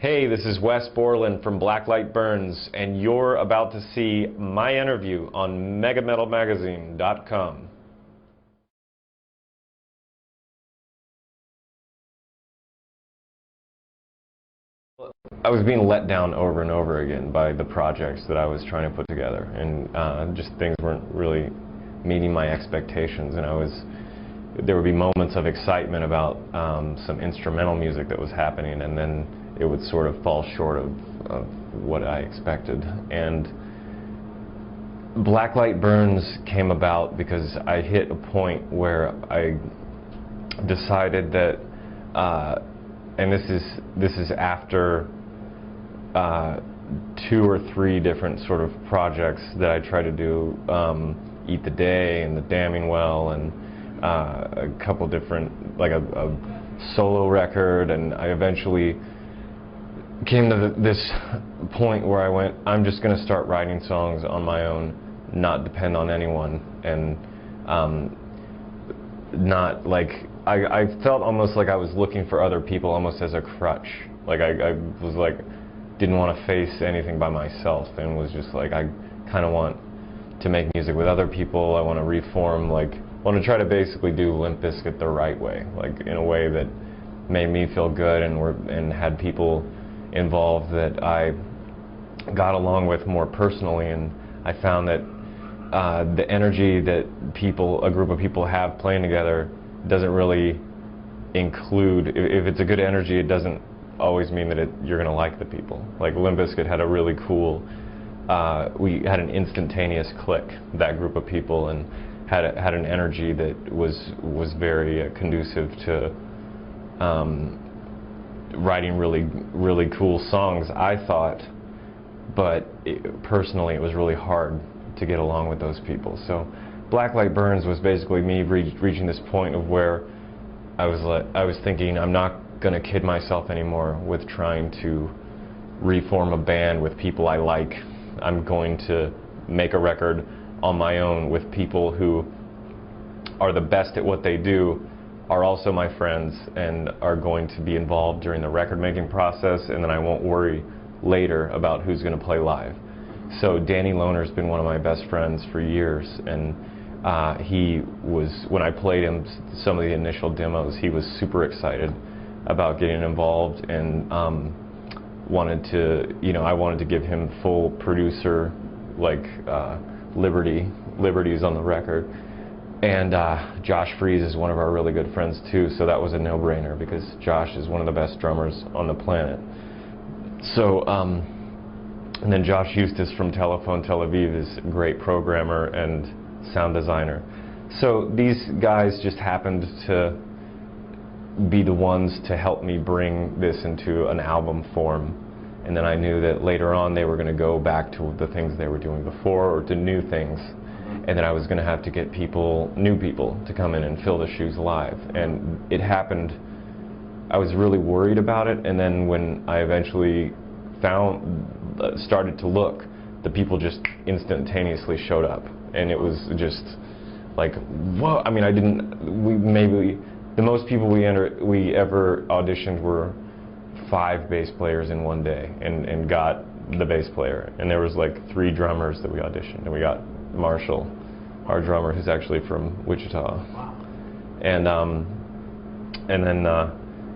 Hey, this is Wes Borland from Blacklight Burns, and you're about to see my interview on megametalmagazine.com. I was being let down over and over again by the projects that I was trying to put together, and just things weren't really meeting my expectations, and there would be moments of excitement about some instrumental music that was happening, and then it would sort of fall short of what I expected. And Blacklight Burns came about because I hit a point where I decided that, and this is after 2 or 3 different sort of projects that I tried to do, Eat the Day and The Damning Well, and a couple different, like a solo record, and I eventually came to this point where I went, I'm just going to start writing songs on my own, not depend on anyone, and not like, I felt almost like I was looking for other people almost as a crutch. Like I was like, didn't want to face anything by myself, and was just like, I kind of want to make music with other people. I want to reform, like, I want to try to basically do Limp Bizkit the right way, like in a way that made me feel good and had people involved that I got along with more personally. And I found that the energy that a group of people have playing together doesn't really include, if it's a good energy, it doesn't always mean that you're going to like the people. Like Limp Bizkit had a really cool, we had an instantaneous click, that group of people, and had an energy that was very conducive to writing really cool songs, I thought, but personally it was really hard to get along with those people. So Blacklight Burns was basically me reaching this point of where I was thinking, I'm not going to kid myself anymore with trying to reform a band with people I like. I'm going to make a record on my own with people who are the best at what they do, are also my friends, and are going to be involved during the record making process, and then I won't worry later about who's going to play live. So Danny Lohner's been one of my best friends for years, and when I played him some of the initial demos, he was super excited about getting involved, and I wanted to give him full producer, like, liberties on the record. And Josh Freese is one of our really good friends too, so that was a no-brainer because Josh is one of the best drummers on the planet. So, and then Josh Eustace from Telephone Tel Aviv is a great programmer and sound designer. So these guys just happened to be the ones to help me bring this into an album form. And then I knew that later on they were going to go back to the things they were doing before, or to new things. And then I was going to have to get new people to come in and fill the shoes live. And it happened. I was really worried about it, and then when I eventually started to look, the people just instantaneously showed up. And it was just like, whoa. I mean, the most people we ever auditioned were 5 bass players in one day, and got the bass player. And there was like 3 drummers that we auditioned, and we got Marshall, our drummer, who's actually from Wichita. Wow. And then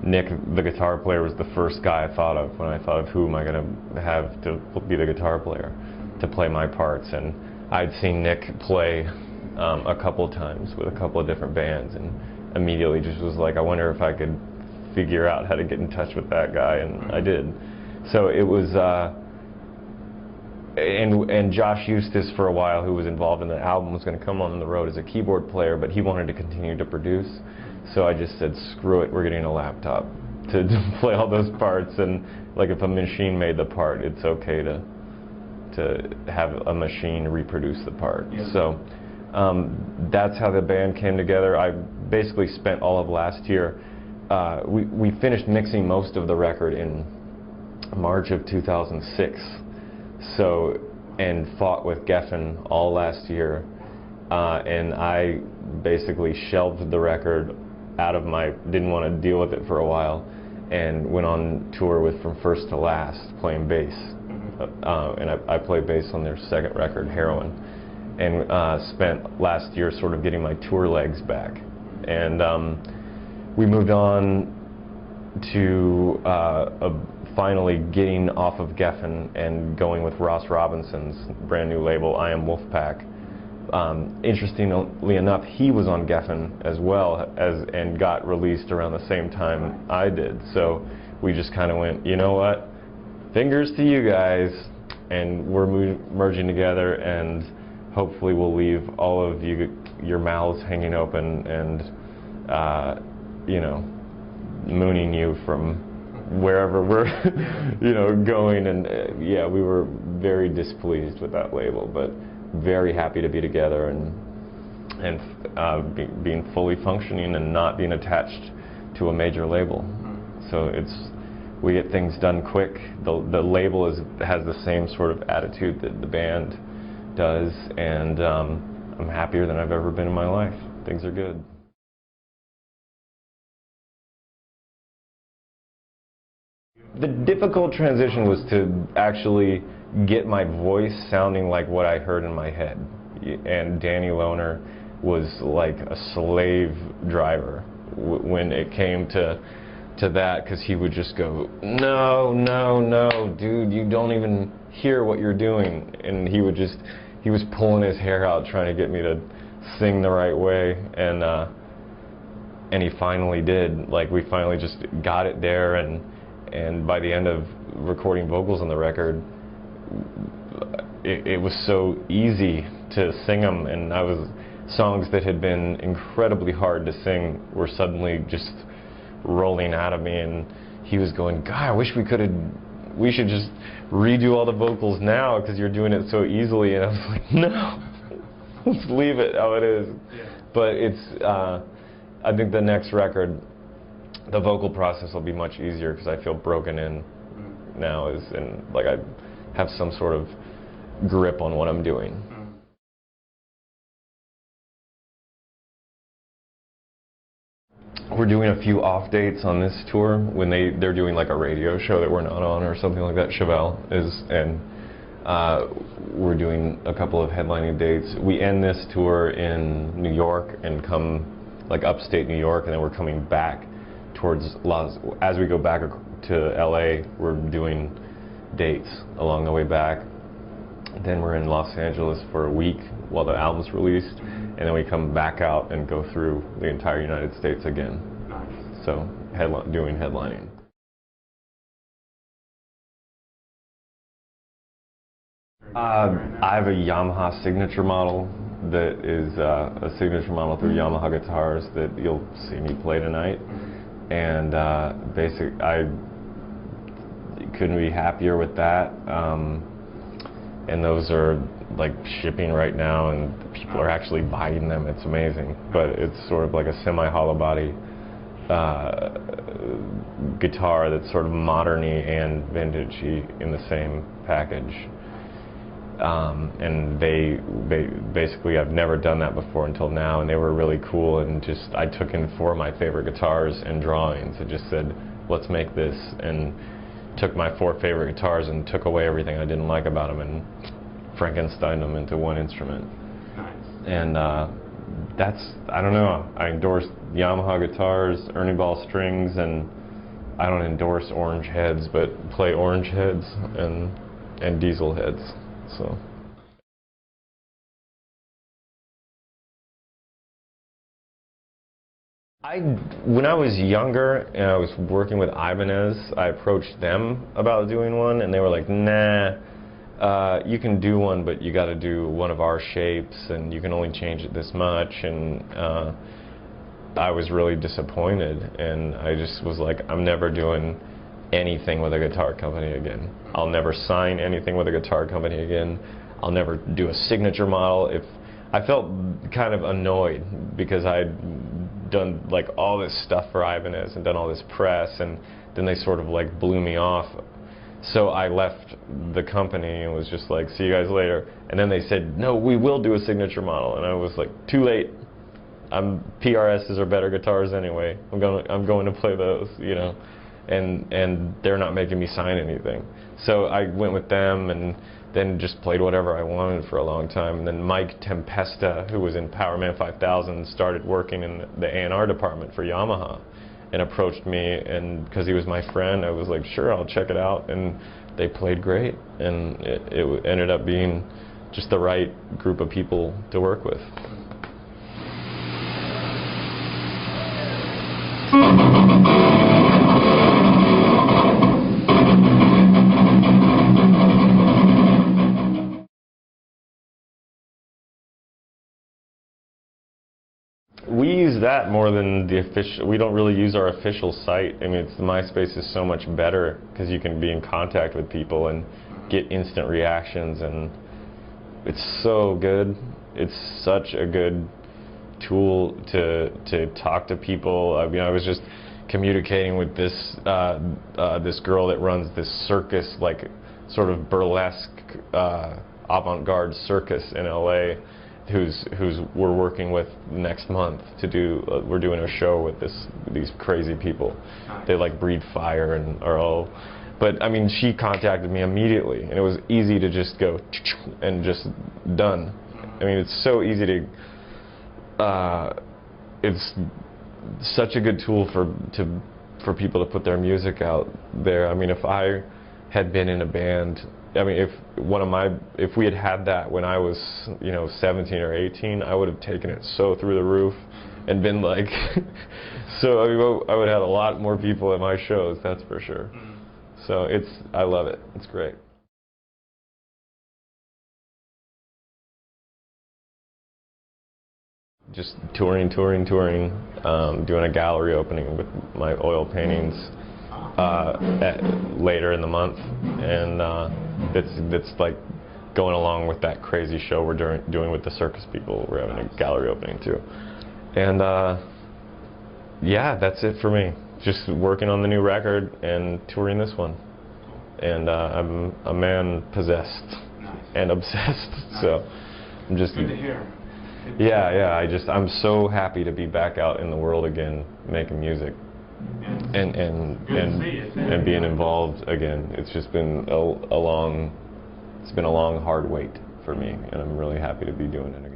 Nick, the guitar player, was the first guy I thought of when I thought of who am I going to have to be the guitar player to play my parts. And I'd seen Nick play a couple times with a couple of different bands, and immediately just was like, I wonder if I could figure out how to get in touch with that guy, and I did. So it was, and Josh Eustace for a while, who was involved in the album, was going to come on the road as a keyboard player, but he wanted to continue to produce. So I just said, screw it, we're getting a laptop to play all those parts, and like if a machine made the part, it's okay to have a machine reproduce the part. Yeah. So that's how the band came together. I basically spent all of last year, we finished mixing most of the record in March of 2006. So, and fought with Geffen all last year, and I basically shelved the record didn't want to deal with it for a while, and went on tour with From First to Last, playing bass. And I played bass on their second record, Heroin, and spent last year sort of getting my tour legs back. And we moved on to finally getting off of Geffen and going with Ross Robinson's brand new label, I Am Wolfpack. Interestingly enough, he was on Geffen as well and got released around the same time I did. So we just kind of went, you know what, fingers to you guys, and we're merging together, and hopefully we'll leave all of your mouths hanging open and you know, mooning you from wherever we're you know, going. And yeah, we were very displeased with that label, but very happy to be together and being fully functioning and not being attached to a major label. So we get things done quick. The label has the same sort of attitude that the band does, and I'm happier than I've ever been in my life. Things are good. The difficult transition was to actually get my voice sounding like what I heard in my head. And Danny Lohner was like a slave driver when it came to that, because he would just go, no, no, no, dude, you don't even hear what you're doing. And he was pulling his hair out trying to get me to sing the right way, and he finally did. Like, we finally just got it there, and by the end of recording vocals on the record, it was so easy to sing them, and songs that had been incredibly hard to sing were suddenly just rolling out of me, and he was going, God, I wish we should just redo all the vocals now because you're doing it so easily. And I was like, no, let's leave it how it is. Yeah. But I think the next record, the vocal process will be much easier because I feel broken in now, and like I have some sort of grip on what I'm doing. We're doing a few off dates on this tour when they're doing like a radio show that we're not on or something like that. Chevelle is, and we're doing a couple of headlining dates. We end this tour in New York and come like upstate New York, and then we're coming back towards as we go back to LA, we're doing dates along the way back. Then we're in Los Angeles for a week while the album's released, and then we come back out and go through the entire United States again. Nice. So doing headlining. I have a Yamaha signature model that is a signature model through Yamaha Guitars that you'll see me play tonight. And I couldn't be happier with that. And those are like shipping right now, and people are actually buying them. It's amazing. But it's sort of like a semi-hollow body guitar that's sort of modern-y and vintage-y in the same package. And they basically, I've never done that before until now, and they were really cool. And just I took in 4 of my favorite guitars and drawings and just said, let's make this, and took my 4 favorite guitars and took away everything I didn't like about them and Frankensteined them into one instrument. Nice. And that's, I don't know, I endorse Yamaha guitars, Ernie Ball strings, and I don't endorse orange heads, but play orange heads and diesel heads. So. When I was younger and I was working with Ibanez, I approached them about doing one, and they were like, nah, you can do one, but you got to do one of our shapes, and you can only change it this much. And I was really disappointed, and I just was like, I'm never doing anything with a guitar company again. I'll never sign anything with a guitar company again. I'll never do a signature model. I felt kind of annoyed because I'd done like all this stuff for Ibanez and done all this press, and then they sort of like blew me off. So I left the company and was just like, see you guys later. And then they said, no, we will do a signature model. And I was like, too late. PRSs are better guitars anyway. I'm going to play those, you know. and they're not making me sign anything. So I went with them and then just played whatever I wanted for a long time. And then Mike Tempesta, who was in Powerman 5000, started working in the A&R department for Yamaha and approached me, and because he was my friend, I was like, sure, I'll check it out. And they played great, and it ended up being just the right group of people to work with. We use that more than the official. We don't really use our official site. I mean, MySpace is so much better because you can be in contact with people and get instant reactions, and it's so good. It's such a good tool to talk to people. I mean, I was just communicating with this this girl that runs this circus, like sort of burlesque avant-garde circus in LA, who's we're working with next month to do. We're doing a show with these crazy people. They like breathe fire and are all. But I mean, she contacted me immediately, and it was easy to just go and just done. I mean, it's so easy to. It's such a good tool for people to put their music out there. I mean, if I had been in a band, I mean, if we had that when I was, 17 or 18, I would have taken it so through the roof and been like, so I mean, I would have a lot more people at my shows, that's for sure. So I love it. It's great. Just touring, doing a gallery opening with my oil paintings later in the month, and that's like going along with that crazy show we're doing with the circus people. We're having a gallery opening too, and yeah, that's it for me. Just working on the new record and touring this one, and I'm a man possessed and obsessed. So I'm just. Good to hear. Yeah. I'm so happy to be back out in the world again, making music, and being involved again. It's just been a long, hard wait for me, and I'm really happy to be doing it again.